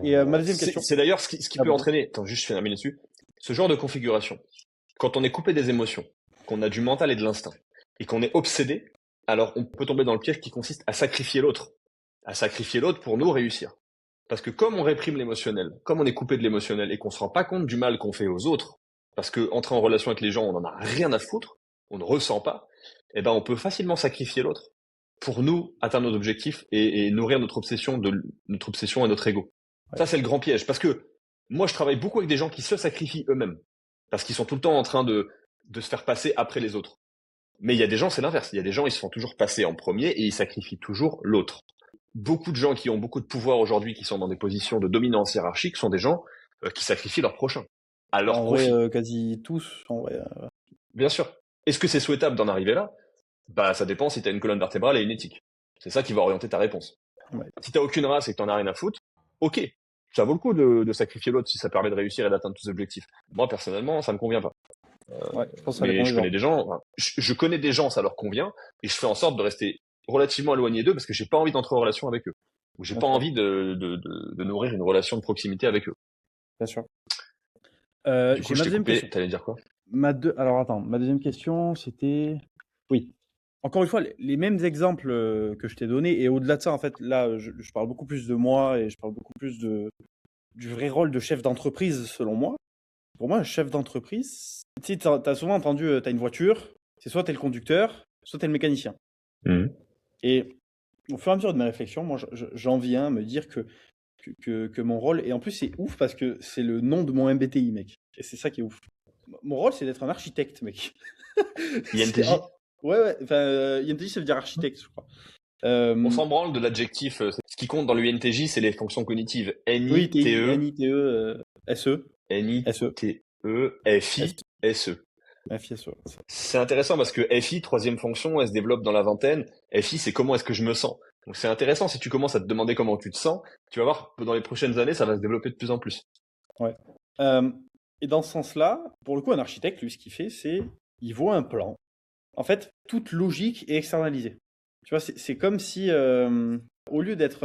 A: Et ma deuxième question.
B: C'est d'ailleurs ce qui
A: Ah,
B: peut
A: vas-y.
B: entraîner, attends, juste je fais un minute dessus, ce genre de configuration. Quand on est coupé des émotions, qu'on a du mental et de l'instinct, et qu'on est obsédé, alors on peut tomber dans le piège qui consiste à sacrifier l'autre. À sacrifier l'autre pour nous réussir. Parce que comme on réprime l'émotionnel, comme on est coupé de l'émotionnel et qu'on se rend pas compte du mal qu'on fait aux autres, parce que entrer en relation avec les gens, on en a rien à foutre, on ne ressent pas, eh ben on peut facilement sacrifier l'autre pour nous atteindre nos objectifs et nourrir notre obsession et notre ego.
A: Ouais.
B: Ça c'est le grand piège. Parce que moi je travaille beaucoup avec des gens qui se sacrifient eux-mêmes, parce qu'ils sont tout le temps en train de se faire passer après les autres. Mais il y a des gens, c'est l'inverse. Il y a des gens, ils se font toujours passer en premier et ils sacrifient toujours l'autre. Beaucoup de gens qui ont beaucoup de pouvoir aujourd'hui, qui sont dans des positions de dominance hiérarchique, sont des gens qui sacrifient leur prochain, à leur
A: En vrai,
B: profit.
A: quasi tous. En vrai,
B: Bien sûr. Est-ce que c'est souhaitable d'en arriver là? Bah, ça dépend si tu as une colonne vertébrale et une éthique. C'est ça qui va orienter ta réponse.
A: ouais.
B: Si t'as aucune race et que t'en as rien à foutre, ok, ça vaut le coup de sacrifier l'autre si ça permet de réussir et d'atteindre tous les objectifs. Moi, personnellement, ça me convient pas.
A: Ouais, je pense que ça
B: Mais
A: dépend des
B: je connais
A: gens.
B: des gens, enfin, je connais des gens, ça leur convient, et je fais en sorte de rester relativement éloigné d'eux parce que j'ai pas envie d'entrer en relation avec eux. Ou j'ai
A: Bien
B: pas
A: sûr.
B: envie de nourrir une relation de proximité avec eux.
A: Bien sûr.
B: Du coup,
A: J'ai
B: je
A: ma
B: t'ai
A: deuxième
B: coupé,
A: question.
B: t'allais dire quoi?
A: Alors attends, ma deuxième question, c'était. Oui. Encore une fois, les mêmes exemples que je t'ai donnés, et au-delà de ça, en fait, là, je parle beaucoup plus de moi et je parle beaucoup plus du vrai rôle de chef d'entreprise, selon moi. Pour moi, un chef d'entreprise, tu sais, t'as souvent entendu, t'as une voiture, c'est soit t'es le conducteur, soit t'es le mécanicien.
B: Mhm.
A: Et au fur et à mesure de mes réflexions, moi, j'en viens à me dire que mon rôle, et en plus, c'est ouf parce que c'est le nom de mon MBTI, mec. Et c'est ça qui est ouf. Mon rôle, c'est d'être un architecte, mec. C'est-
B: INTJ?
A: Ouais, ouais, enfin, INTJ, ça veut dire architecte, je crois.
B: On
A: Euh,
B: s'en branle de l'adjectif. Ce qui compte dans l'INTJ, c'est les fonctions cognitives.
A: oui,
B: N-I-T-E,
A: NITE, SE, SE,
B: N-I-T-E,
A: S,
B: F-I-S-E.
A: FISE.
B: C'est intéressant parce que FI, troisième fonction, elle se développe dans la vingtaine. FI, c'est comment est-ce que je me sens. Donc c'est intéressant si tu commences à te demander comment tu te sens, tu vas voir que dans les prochaines années, ça va se développer de plus en plus.
A: Ouais. Euh, et dans ce sens-là, pour le coup, un architecte, lui, ce qu'il fait, c'est il voit un plan. En fait, toute logique est externalisée. Tu vois, c'est comme si, au lieu d'être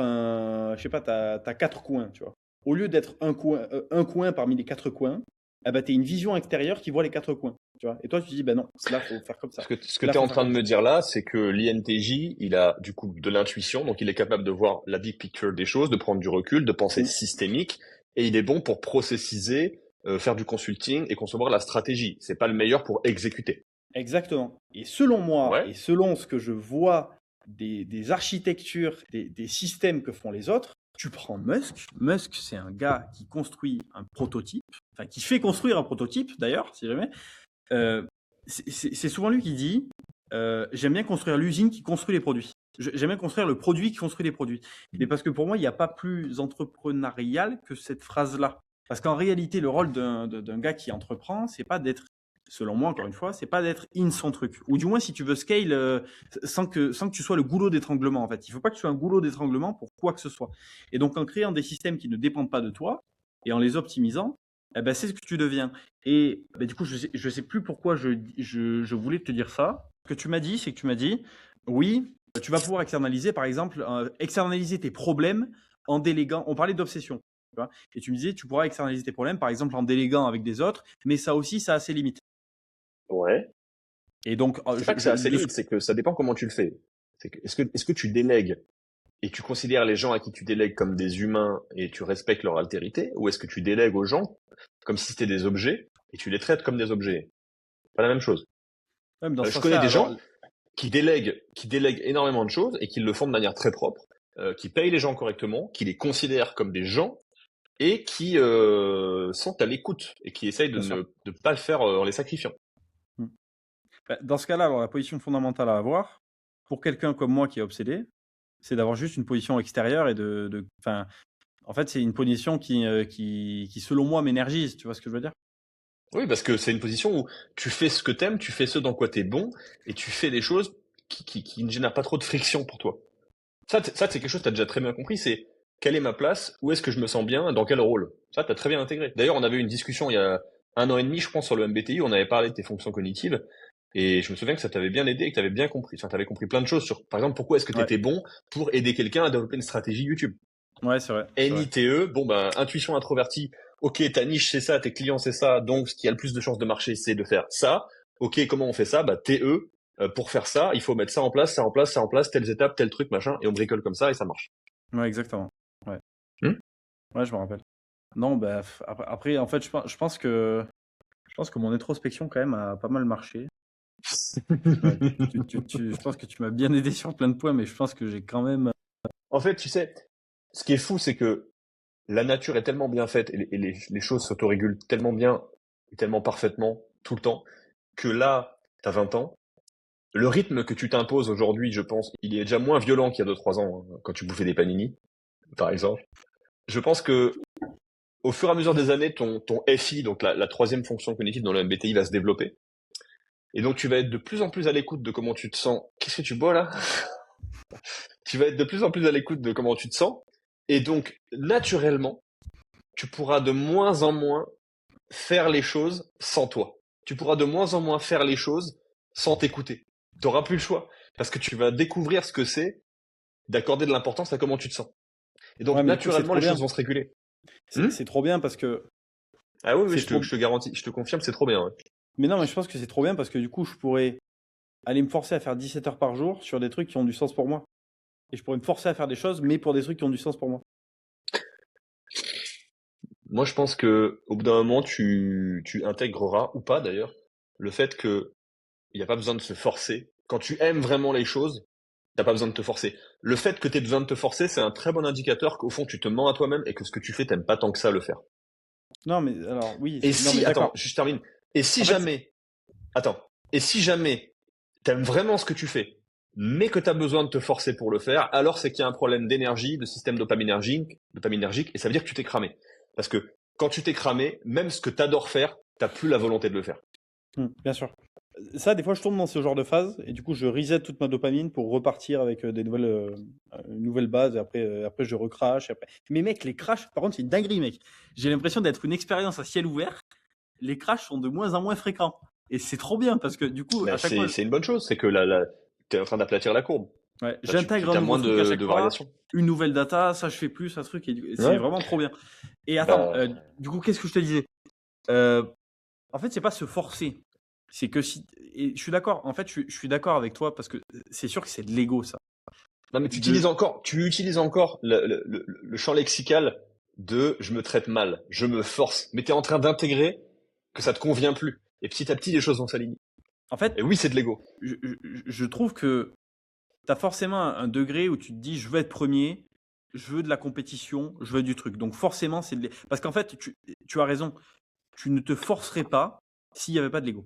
A: je sais pas, t'as quatre coins, tu vois. Au lieu d'être un coin parmi les quatre coins, eh ben, t'as une vision extérieure qui voit les quatre coins, tu vois. Et toi, tu te dis, ben non, là, faut faire comme ça.
B: Ce que
A: Là,
B: tu es
A: faut
B: en
A: faire
B: train de
A: comme
B: me
A: ça.
B: dire là, c'est que l'INTJ, il a du coup de l'intuition, donc il est capable de voir la big picture des choses, de prendre du recul, de penser
A: Mm.
B: systémique, et il est bon pour processiser, faire du consulting et concevoir la stratégie. C'est pas le meilleur pour exécuter.
A: Exactement. Et selon moi,
B: Ouais.
A: et selon ce que je vois des architectures, des systèmes que font les autres, tu prends Musk. Musk, c'est un gars qui construit un prototype, enfin qui fait construire un prototype d'ailleurs, si jamais. Euh, c'est souvent lui qui dit j'aime bien construire l'usine qui construit les produits. J'aime bien construire le produit qui construit les produits. Mais parce que pour moi, il n'y a pas plus entrepreneurial que cette phrase-là. Parce qu'en réalité, le rôle d'un gars qui entreprend, c'est pas d'être, selon moi encore une fois, c'est pas d'être in son truc. Ou du moins, si tu veux scale sans que tu sois le goulot d'étranglement en fait. Il faut pas que tu sois un goulot d'étranglement pour quoi que ce soit. Et donc en créant des systèmes qui ne dépendent pas de toi et en les optimisant, eh ben, c'est ce que tu deviens. Et bah, du coup, je sais plus pourquoi je voulais te dire ça. Ce que tu m'as dit, c'est que tu m'as dit, oui, tu vas pouvoir externaliser, par exemple, externaliser tes problèmes en déléguant. On parlait d'obsession. Tu vois. Et tu me disais, tu pourras externaliser tes problèmes, par exemple, en déléguant avec des autres, mais ça aussi, ça a ses limites.
B: Ouais.
A: Et donc,
B: C'est pas que ça a ses limites, c'est que ça dépend comment tu le fais. Est-ce que tu délègues et tu considères les gens à qui tu délègues comme des humains et tu respectes leur altérité, ou est-ce que tu délègues aux gens comme si c'était des objets et tu les traites comme des objets? Pas la même chose.
A: même dans ce
B: Je connais
A: sens-là,
B: des
A: alors,
B: gens qui délèguent énormément de choses et qui le font de manière très propre, qui payent les gens correctement, qui les considèrent comme des gens et qui sont à l'écoute et qui essayent
A: bien sûr.
B: de pas le faire en les sacrifiant.
A: Hmm. Dans ce cas-là, alors, la position fondamentale à avoir, pour quelqu'un comme moi qui est obsédé, c'est d'avoir juste une position extérieure et enfin, en fait, c'est une position qui selon moi, m'énergise. Tu vois ce que je veux dire?
B: Oui, parce que c'est une position où tu fais ce que t'aimes, tu fais ce dans quoi t'es bon, et tu fais des choses qui ne génèrent pas trop de friction pour toi. Ça, c'est quelque chose que t'as déjà très bien compris, c'est quelle est ma place, où est-ce que je me sens bien, dans quel rôle. Ça, t'as très bien intégré. D'ailleurs, on avait eu une discussion il y a 1 an et demi, je pense, sur le MBTI, on avait parlé de tes fonctions cognitives, et je me souviens que ça t'avait bien aidé et que t'avais bien compris. Enfin, t'avais compris plein de choses sur, par exemple, pourquoi est-ce que
A: Ouais,
B: t'étais bon pour aider quelqu'un à développer une stratégie YouTube.
A: ouais, c'est vrai, c'est vrai.
B: NITE, bon ben, intuition introvertie, ok, ta niche c'est ça, tes clients c'est ça, donc ce qui a le plus de chances de marcher, c'est de faire ça. Ok, comment on fait ça? Bah, TE, pour faire ça, il faut mettre ça en place, ça en place, ça en place, telles étapes, tel truc, machin, et on bricole comme ça et ça marche.
A: Ouais, exactement. Ouais,
B: Hmm.
A: ouais, je me rappelle. Non, bah, après, en fait, je pense que mon introspection, quand même, a pas mal marché. Ouais, je pense que tu m'as bien aidé sur plein de points, mais je pense que j'ai quand même.
B: En fait, tu sais, ce qui est fou, c'est que la nature est tellement bien faite et les choses s'autorégulent tellement bien et tellement parfaitement tout le temps que là, t'as 20 ans. Le rythme que tu t'imposes aujourd'hui, je pense, il est déjà moins violent qu'il y a 2, 3 ans, hein, quand tu bouffais des panini, par exemple. Je pense que au fur et à mesure des années, ton FI, donc la troisième fonction cognitive dans le MBTI, va se développer. Et donc, tu vas être de plus en plus à l'écoute de comment tu te sens. Qu'est-ce que tu bois là? Tu vas être de plus en plus à l'écoute de comment tu te sens. Et donc, naturellement, tu pourras de moins en moins faire les choses sans toi. Tu pourras de moins en moins faire les choses sans t'écouter. Tu n'auras plus le choix. Parce que tu vas découvrir ce que c'est d'accorder de l'importance à comment tu te sens. Et
A: Ouais,
B: donc,
A: mais du coup, c'est
B: naturellement,
A: trop
B: les
A: bien.
B: choses vont se réguler. Hmm.
A: C'est trop bien parce que
B: Ah oui, oui,
A: c'est trop.
B: je te garantis, je te confirme, c'est trop bien. Ouais.
A: Mais non, mais je pense que c'est trop bien parce que du coup, je pourrais aller me forcer à faire 17 heures par jour sur des trucs qui ont du sens pour moi. Et je pourrais me forcer à faire des choses, mais pour des trucs qui ont du sens pour moi.
B: Moi, je pense que au bout d'un moment, tu intégreras, ou pas d'ailleurs, le fait que il n'y a pas besoin de se forcer. Quand tu aimes vraiment les choses, t'as pas besoin de te forcer. Le fait que tu aies besoin de te forcer, c'est un très bon indicateur qu'au fond, tu te mens à toi-même et que ce que tu fais, t'aimes pas tant que ça le faire.
A: Non, mais alors, oui,
B: Et
A: non, mais
B: si, attends,
A: d'accord.
B: je termine. Et si
A: En fait,
B: jamais, attends, et si jamais t'aimes vraiment ce que tu fais, mais que t'as besoin de te forcer pour le faire, alors c'est qu'il y a un problème d'énergie, de système dopaminergique, et ça veut dire que tu t'es cramé. Parce que quand tu t'es cramé, même ce que t'adores faire, t'as plus la volonté de le faire.
A: bien sûr. Ça, des fois, je tombe dans ce genre de phase et du coup, je reset toute ma dopamine pour repartir avec une nouvelle base. Et après, je recrache. Et après. Mais mec, les crashs, par contre, c'est une dinguerie, mec. J'ai l'impression d'être une expérience à ciel ouvert. Les crashs sont de moins en moins fréquents. Et c'est trop bien parce que du coup,
B: Mais
A: à chaque fois,
B: c'est une bonne chose, c'est que t'es en train d'aplatir la courbe.
A: ouais,
B: Là,
A: j'intègre un
B: t'as
A: nouveau
B: moins
A: truc à chaque
B: de
A: fois,
B: variations.
A: une nouvelle data, ça je fais plus, ça truc, et c'est
B: Ouais.
A: vraiment trop bien. Et attends,
B: Bah,
A: du coup, qu'est-ce que je te disais? Euh, En fait, c'est pas se forcer. C'est que si. Et je suis d'accord, en fait, je suis d'accord avec toi parce que c'est sûr que c'est de l'ego, ça.
B: non, mais
A: De...
B: tu utilises encore le champ lexical de je me traite mal, je me force. Mais t'es en train d'intégrer que ça te convient plus. Et petit à petit, les choses vont s'aligner.
A: En
B: Et
A: fait,
B: oui, c'est de l'ego.
A: je trouve que tu as forcément un degré où tu te dis, je veux être premier, je veux de la compétition, je veux du truc. Donc forcément, c'est de l'ego. Parce qu'en fait, tu as raison, tu ne te forcerais pas s'il n'y avait pas de l'ego.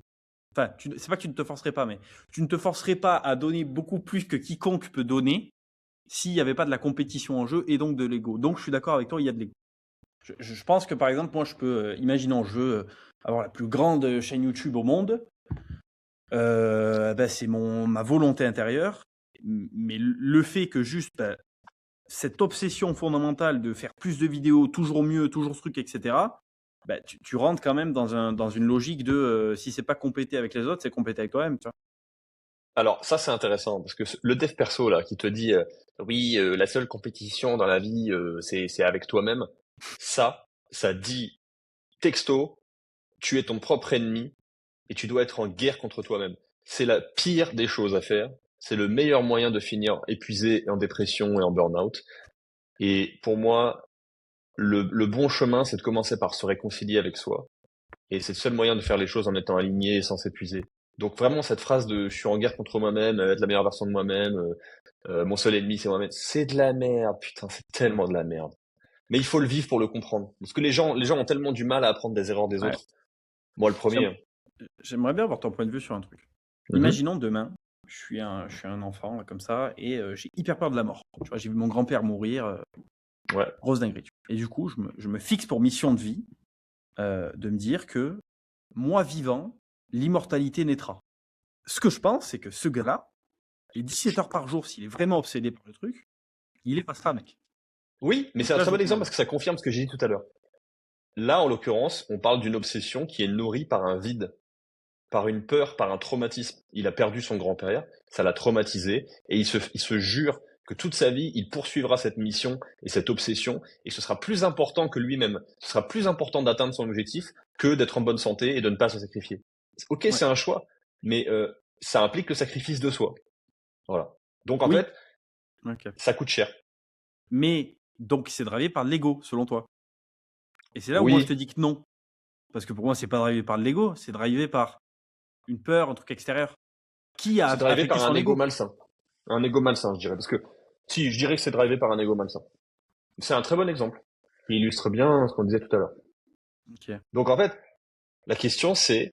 A: Enfin, c'est pas que tu ne te forcerais pas, mais tu ne te forcerais pas à donner beaucoup plus que quiconque peut donner s'il n'y avait pas de la compétition en jeu et donc de l'ego. Donc je suis d'accord avec toi, il y a de l'ego. Je pense que par exemple, moi je peux, imaginons, je veux avoir la plus grande chaîne YouTube au monde, ben, c'est ma volonté intérieure, mais le fait que juste ben, cette obsession fondamentale de faire plus de vidéos, toujours mieux, toujours ce truc, etc., ben, tu rentres quand même dans une logique de si c'est pas compéter avec les autres, c'est compéter avec toi-même. Tu vois.
B: Alors, ça, c'est intéressant, parce que le dev perso, là, qui te dit, oui, la seule compétition dans la vie, c'est avec toi-même. Ça dit texto, tu es ton propre ennemi et tu dois être en guerre contre toi-même. C'est la pire des choses à faire. C'est le meilleur moyen de finir épuisé, en dépression et en burn-out. Et pour moi, le bon chemin, c'est de commencer par se réconcilier avec soi. Et c'est le seul moyen de faire les choses en étant aligné et sans s'épuiser. Donc vraiment, cette phrase de je suis en guerre contre moi-même, être la meilleure version de moi-même, mon seul ennemi c'est moi-même, c'est de la merde, putain, c'est tellement de la merde. Mais il faut le vivre pour le comprendre. Parce que les gens ont tellement du mal à apprendre des erreurs des
A: Ouais.
B: autres. Moi, le premier.
A: J'aime-
B: Hein.
A: J'aimerais bien avoir ton point de vue sur un truc.
B: Mhm.
A: Imaginons demain, je suis un enfant là, comme ça et j'ai hyper peur de la mort. Tu vois, j'ai vu mon grand-père mourir,
B: Ouais.
A: grosse dinguerie. Et du coup, je me fixe pour mission de vie de me dire que moi vivant, l'immortalité naîtra. Ce que je pense, c'est que ce gars-là, les 17 heures par jour, s'il est vraiment obsédé par le truc, il est pas ça, mec.
B: Oui, mais
A: Donc
B: c'est un
A: là,
B: très
A: je
B: bon exemple
A: demande.
B: parce que ça confirme ce que j'ai dit tout à l'heure. Là, en l'occurrence, on parle d'une obsession qui est nourrie par un vide, par une peur, par un traumatisme. Il a perdu son grand-père, ça l'a traumatisé, et il se jure que toute sa vie, il poursuivra cette mission et cette obsession, et ce sera plus important que lui-même. Ce sera plus important d'atteindre son objectif que d'être en bonne santé et de ne pas se sacrifier. Ok,
A: Ouais.
B: c'est un choix, mais ça implique le sacrifice de soi. Voilà. Donc en
A: Oui.
B: fait,
A: Ok.
B: ça coûte cher.
A: Mais donc c'est drivé par l'ego, selon toi. Et c'est là où moi je te
B: Oui,
A: dis que non. Parce que pour moi, c'est pas drivé par l'ego, c'est drivé par une peur, un truc extérieur. Qui a
B: c'est drivé
A: affecté
B: par un
A: son
B: ego
A: ego?
B: malsain. Un ego malsain, je dirais. Parce que si, je dirais que c'est drivé par un ego malsain. C'est un très bon exemple qui illustre bien ce qu'on disait tout à l'heure.
A: Ok.
B: Donc en fait, la question c'est,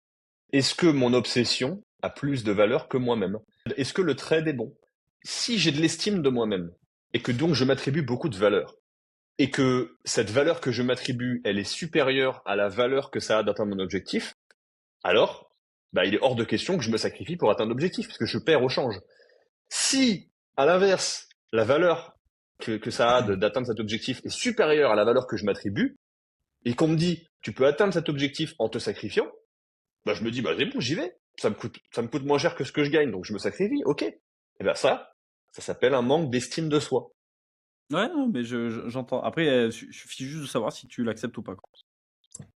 B: est-ce que mon obsession a plus de valeur que moi-même? Est-ce que le trade est bon? Si j'ai de l'estime de moi-même, et que donc je m'attribue beaucoup de valeur, et que cette valeur que je m'attribue, elle est supérieure à la valeur que ça a d'atteindre mon objectif, alors, bah, il est hors de question que je me sacrifie pour atteindre l'objectif, parce que je perds au change. Si, à l'inverse, la valeur que ça a d'atteindre cet objectif est supérieure à la valeur que je m'attribue, et qu'on me dit, tu peux atteindre cet objectif en te sacrifiant, bah, je me dis, bah, c'est bon, j'y vais. Ça me coûte moins cher que ce que je gagne, donc je me sacrifie, ok. Et ben ça s'appelle un manque d'estime de soi.
A: Ouais, non, mais j'entends. Après, il suffit juste de savoir si tu l'acceptes ou pas, quoi.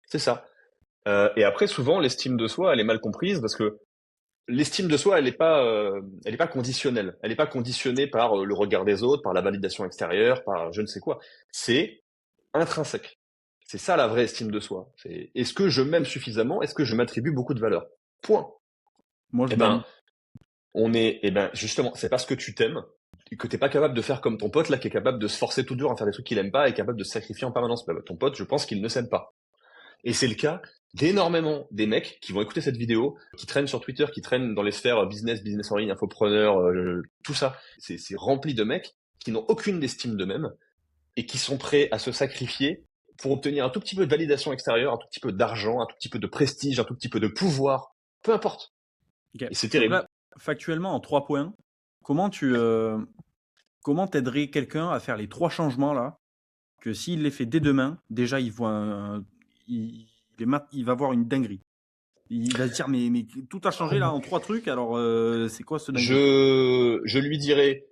B: C'est ça. Et après, souvent, l'estime de soi, elle est mal comprise parce que l'estime de soi, elle est pas conditionnelle. Elle n'est pas conditionnée par le regard des autres, par la validation extérieure, par je ne sais quoi. C'est intrinsèque. C'est ça la vraie estime de soi. C'est est-ce que je m'aime suffisamment? Est-ce que je m'attribue beaucoup de valeur? Point.
A: Moi, je
B: Eh ben,
A: m'aime.
B: justement, c'est parce que tu t'aimes que t'es pas capable de faire comme ton pote là, qui est capable de se forcer tout dur à faire des trucs qu'il aime pas et capable de se sacrifier en permanence. Bah, ton pote, je pense qu'il ne s'aime pas. Et c'est le cas d'énormément des mecs qui vont écouter cette vidéo, qui traînent sur Twitter, qui traînent dans les sphères business en ligne, infopreneur, tout ça. C'est rempli de mecs qui n'ont aucune estime d'eux-mêmes et qui sont prêts à se sacrifier pour obtenir un tout petit peu de validation extérieure, un tout petit peu d'argent, un tout petit peu de prestige, un tout petit peu de pouvoir, peu importe.
A: Ok.
B: Et c'est
A: Donc
B: terrible.
A: là, factuellement, en 3 points, comment comment t'aiderais quelqu'un à faire les 3 changements là, que s'il les fait dès demain, déjà il voit il va voir une dinguerie. Il va se dire mais tout a changé là en 3 trucs, alors c'est quoi ce dinguerie, quoi?
B: Je lui dirais,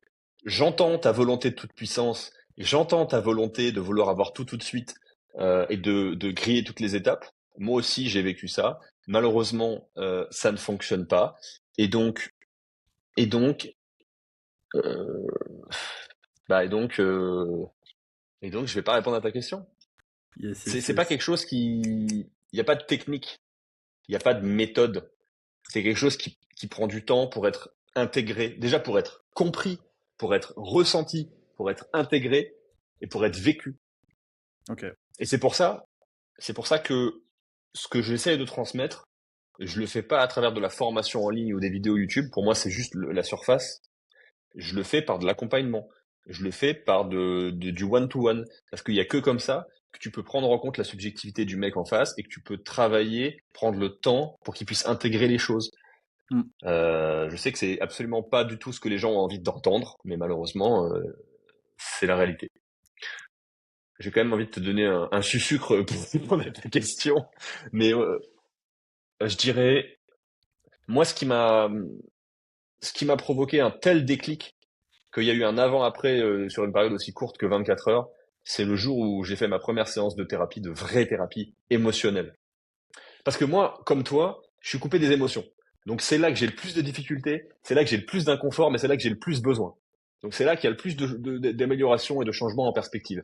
B: j'entends ta volonté de toute puissance, et j'entends ta volonté de vouloir avoir tout de suite et de griller toutes les étapes. Moi aussi, j'ai vécu ça. Malheureusement, ça ne fonctionne pas. Et donc, et donc, euh, bah, et donc, je vais pas répondre à ta question.
A: Yes,
B: C'est
A: yes,
B: c'est pas
A: yes.
B: quelque chose il y a pas de technique, il y a pas de méthode. C'est quelque chose qui prend du temps pour être intégré, déjà pour être compris, pour être ressenti, pour être intégré et pour être vécu.
A: Ok.
B: Et c'est pour ça que ce que j'essaie de transmettre, je le fais pas à travers de la formation en ligne ou des vidéos YouTube. Pour moi, c'est juste la surface. Je le fais par de l'accompagnement. Je le fais par du one-to-one. Parce qu'il y a que comme ça que tu peux prendre en compte la subjectivité du mec en face et que tu peux travailler, prendre le temps pour qu'il puisse intégrer les choses.
A: Hmm.
B: Je sais que c'est absolument pas du tout ce que les gens ont envie d'entendre, mais malheureusement, c'est la réalité. J'ai quand même envie de te donner un sucre pour répondre à ta question, mais je dirais, moi, ce qui m'a provoqué un tel déclic qu'il y a eu un avant-après sur une période aussi courte que 24 heures, c'est le jour où j'ai fait ma première séance de thérapie, de vraie thérapie émotionnelle. Parce que moi, comme toi, je suis coupé des émotions. Donc c'est là que j'ai le plus de difficultés, c'est là que j'ai le plus d'inconfort, mais c'est là que j'ai le plus besoin. Donc c'est là qu'il y a le plus d'amélioration et de changement en perspective.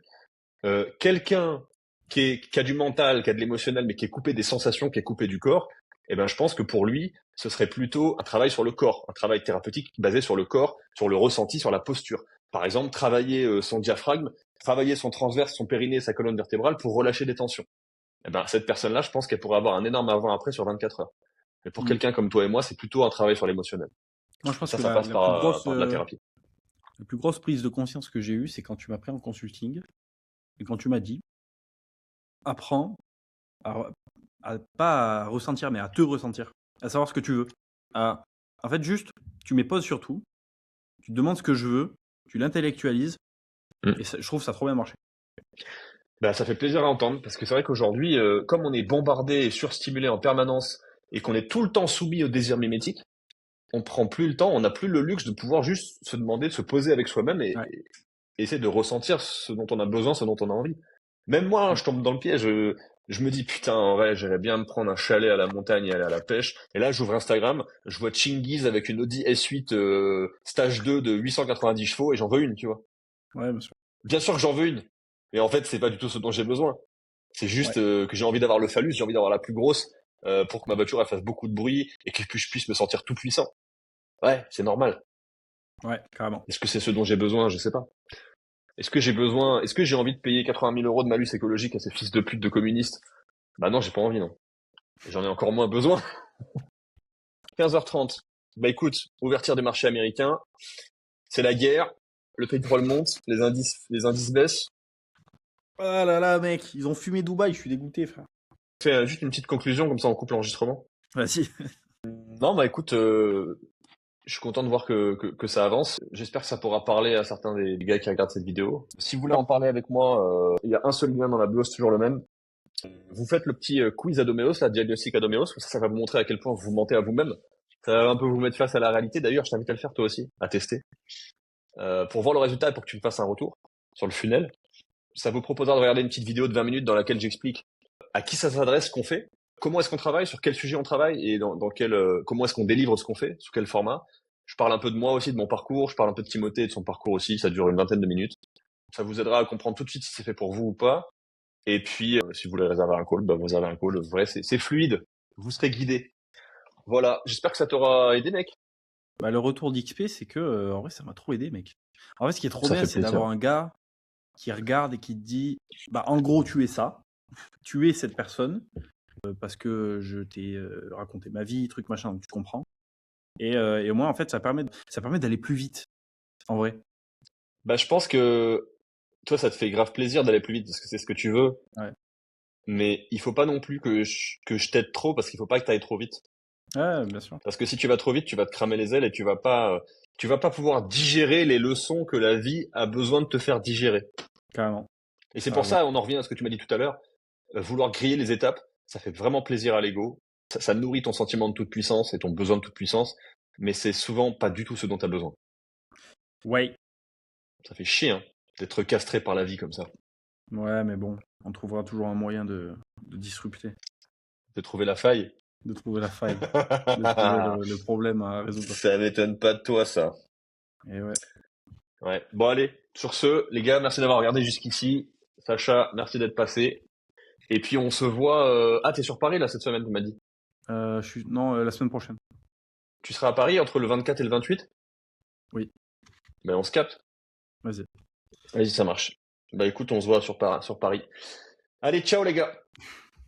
B: Quelqu'un qui a du mental, qui a de l'émotionnel, mais qui est coupé des sensations, qui est coupé du corps, eh ben je pense que pour lui, ce serait plutôt un travail sur le corps, un travail thérapeutique basé sur le corps, sur le ressenti, sur la posture. Par exemple, travailler son diaphragme, travailler son transverse, son périnée, sa colonne vertébrale pour relâcher des tensions. Eh ben, cette personne-là, je pense qu'elle pourrait avoir un énorme avant-après sur 24 heures. Mais pour
A: Hmm.
B: quelqu'un comme toi et moi, c'est plutôt un travail sur l'émotionnel.
A: Moi, je
B: Et
A: pense que
B: ça passe par de la thérapie.
A: la plus grosse prise de conscience que j'ai eue, c'est quand tu m'as pris en consulting et quand tu m'as dit, apprends à pas à ressentir, mais à te ressentir, à savoir ce que tu veux. En fait, juste, tu mets pause sur tout, tu te demandes ce que je veux, tu l'intellectualises, et je trouve ça a trop bien marché.
B: Bah, ça fait plaisir à entendre, parce que c'est vrai qu'aujourd'hui, comme on est bombardé et surstimulé en permanence, et qu'on est tout le temps soumis au désir mimétique, on prend plus le temps, on n'a plus le luxe de pouvoir juste se demander, de se poser avec soi-même et essayer de ressentir ce dont on a besoin, ce dont on a envie. Même moi, je tombe dans le piège. Je me dis, putain, en vrai, j'aimerais bien me prendre un chalet à la montagne et aller à la pêche. Et là, j'ouvre Instagram, je vois Chingiz avec une Audi S8 stage 2 de 890 chevaux et j'en veux une, tu vois.
A: Ouais, bien sûr.
B: Bien sûr que j'en veux une. Mais en fait, c'est pas du tout ce dont j'ai besoin. C'est juste
A: Ouais.
B: que j'ai envie d'avoir le phallus, j'ai envie d'avoir la plus grosse pour que ma voiture elle fasse beaucoup de bruit et que je puisse me sentir tout puissant. Ouais, c'est normal.
A: Ouais, carrément.
B: Est-ce que c'est ce dont j'ai besoin? Je sais pas. Est-ce que j'ai envie de payer 80 000 euros de malus écologique à ces fils de pute de communistes? Bah non, j'ai pas envie, non. Et j'en ai encore moins besoin. 15h30. Bah écoute, ouverture des marchés américains. C'est la guerre. Le pétrole monte. Les indices baissent.
A: Ah là là, mec, ils ont fumé Dubaï, je suis dégoûté, frère.
B: Fais juste une petite conclusion, comme ça on coupe l'enregistrement.
A: Vas-y.
B: Non, bah écoute, je suis content de voir que ça avance. J'espère que ça pourra parler à certains des gars qui regardent cette vidéo. Si vous voulez en parler avec moi, il y a un seul lien dans la bio, c'est toujours le même. Vous faites le petit quiz Adomeos, la diagnostic Adomeos, ça va vous montrer à quel point vous mentez à vous-même. Ça va un peu vous mettre face à la réalité. D'ailleurs, je t'invite à le faire toi aussi, à tester, pour voir le résultat et pour que tu me fasses un retour sur le funnel. Ça vous proposera de regarder une petite vidéo de 20 minutes dans laquelle j'explique à qui ça s'adresse, ce qu'on fait, comment est-ce qu'on travaille, sur quel sujet on travaille et dans quel, comment est-ce qu'on délivre ce qu'on fait, sous quel format. Je parle un peu de moi aussi, de mon parcours. Je parle un peu de Timothée et de son parcours aussi. Ça dure une vingtaine de minutes. Ça vous aidera à comprendre tout de suite si c'est fait pour vous ou pas. Et puis, si vous voulez réserver un call, bah, vous réservez un call. Vrai, c'est fluide. Vous serez guidé. Voilà. J'espère que ça t'aura aidé, mec.
A: Bah, le retour d'XP, c'est que, en vrai, ça m'a trop aidé, mec. En fait, ce qui est trop
B: Ça
A: bien,
B: fait
A: c'est
B: plaisir.
A: d'avoir un gars qui regarde et qui te dit, bah, en gros, tu es ça, tu es cette personne, parce que je t'ai raconté ma vie, truc machin, donc tu comprends. Et au moins, en fait, ça permet d'aller plus vite, en vrai.
B: Bah, je pense que toi, ça te fait grave plaisir d'aller plus vite parce que c'est ce que tu veux.
A: Ouais.
B: Mais il faut pas non plus que je t'aide trop parce qu'il faut pas que tu ailles trop vite.
A: Ouais, bien sûr.
B: Parce que si tu vas trop vite, tu vas te cramer les ailes et tu vas pas pouvoir digérer les leçons que la vie a besoin de te faire digérer.
A: Carrément.
B: Et c'est pour ça, on en revient à ce que tu m'as dit tout à l'heure, vouloir griller les étapes, ça fait vraiment plaisir à l'ego. Ça nourrit ton sentiment de toute puissance et ton besoin de toute puissance, mais c'est souvent pas du tout ce dont tu as besoin.
A: Ouais.
B: Ça fait chier, hein, d'être castré par la vie comme ça.
A: Ouais, mais bon, on trouvera toujours un moyen de disrupter,
B: De trouver la faille.
A: de trouver la faille, de trouver le problème à résoudre.
B: Ça m'étonne pas de toi, ça.
A: Et ouais.
B: Ouais. Bon, allez. Sur ce, les gars, merci d'avoir regardé jusqu'ici. Sacha, merci d'être passé. Et puis, on se voit, ah, t'es sur Paris, là, cette semaine, tu m'as dit.
A: Non, la semaine prochaine.
B: Tu seras à Paris entre le 24 et le 28?
A: Oui.
B: Ben, on se capte.
A: Vas-y.
B: Vas-y, ça marche. Bah, écoute, on se voit sur Paris. Allez, ciao, les gars.